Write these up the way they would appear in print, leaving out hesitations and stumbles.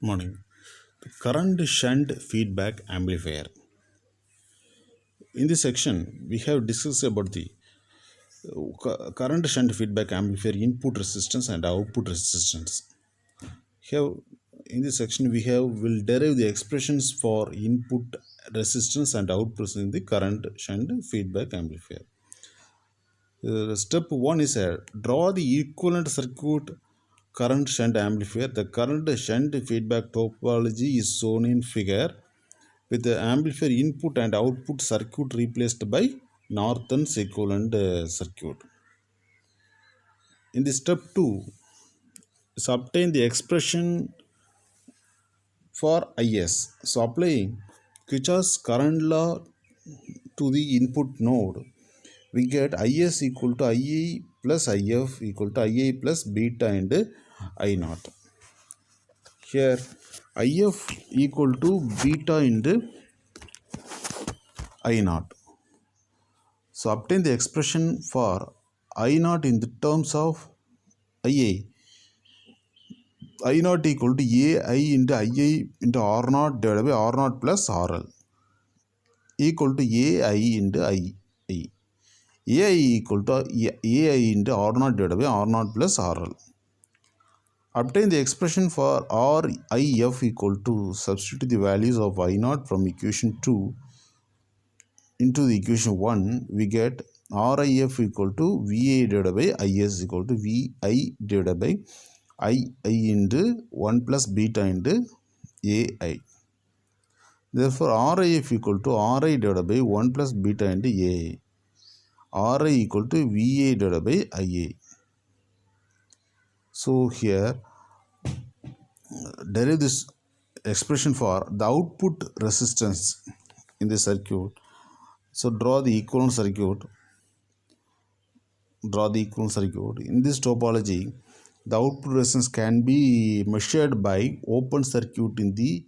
Morning. The current shunt feedback amplifier. In this section, we have discussed about the current shunt feedback amplifier input resistance and output resistance. Here, in this section, will derive the expressions for input resistance and output resistance in the current shunt feedback amplifier. Step 1 is draw the equivalent circuit current shunt amplifier. The current shunt feedback topology is shown in figure, with the amplifier input and output circuit replaced by Norton's equivalent circuit. In the step 2 is obtain the expression for IS. So applying Kirchhoff's current law to the input node, we get IS equal to IA plus IF equal to IA plus beta and I naught. Here IF equal to beta into I naught. So obtain the expression for I naught in the terms of IA. I naught equal to AI into IA into R naught divided by R naught plus RL equal to AI into IA. AI equal to AI into R naught divided by R naught plus RL. Obtain the expression for RIF equal to substitute the values of I naught from equation 2 into the equation 1. We get RIF equal to VA divided by IS equal to VI divided by I into 1 plus beta into AI. Therefore, RIF equal to RI divided by 1 plus beta into AI. RI equal to VA divided by IA. So here, derive this expression for the output resistance in the circuit. So draw the equivalent circuit. In this topology, the output resistance can be measured by open circuit in the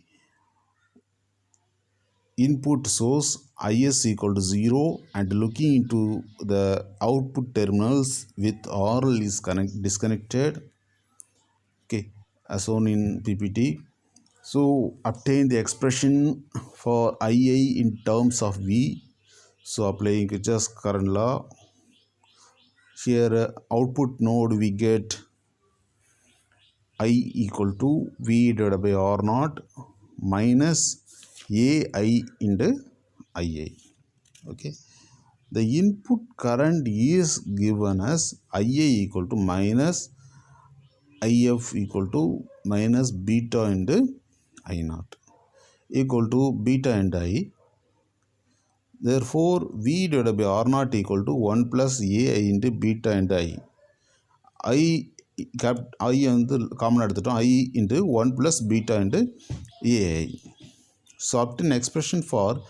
input source IS equal to 0 and looking into the output terminals with RL is disconnected, okay, as shown in PPT. So obtain the expression for IA in terms of V. So applying Kirchhoff's current law. Here output node we get I equal to V divided by R naught minus AI into IA. Okay. The input current is given as IA equal to minus IF equal to minus beta into I naught equal to beta and I. Therefore, V divided by R naught equal to 1 plus AI into beta and I. I and the common எடுத்துட்டோம் I into 1 plus beta into AI. So obtain expression for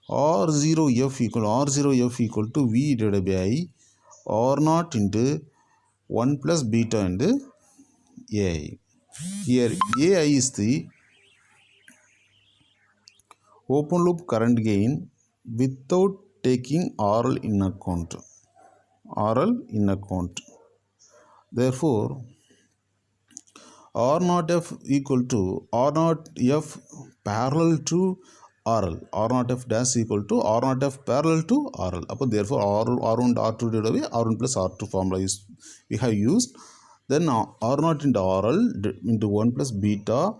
R0F equal to V divided by I R0 into 1 plus beta into AI. Here AI is the open loop current gain without taking RL in account. Therefore, R0F equal to R0F parallel to RL. R0F dash equal to R0F parallel to RL. Therefore, R1 R2 divided by R1 plus R2 formula is we have used. Then R0 into RL into 1 plus beta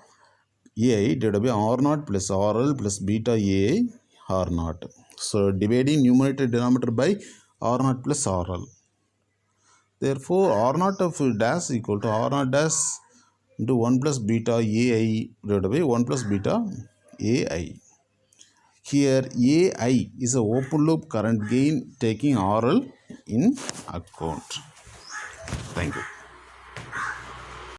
AI divided by R0 plus RL plus beta AI R0. So dividing numerator denominator by R0 plus RL. Therefore, R0 of dash equal to R0 dash into 1 plus beta AI divided by 1 plus beta AI. Here AI is a open loop current gain taking RL in account. Thank you.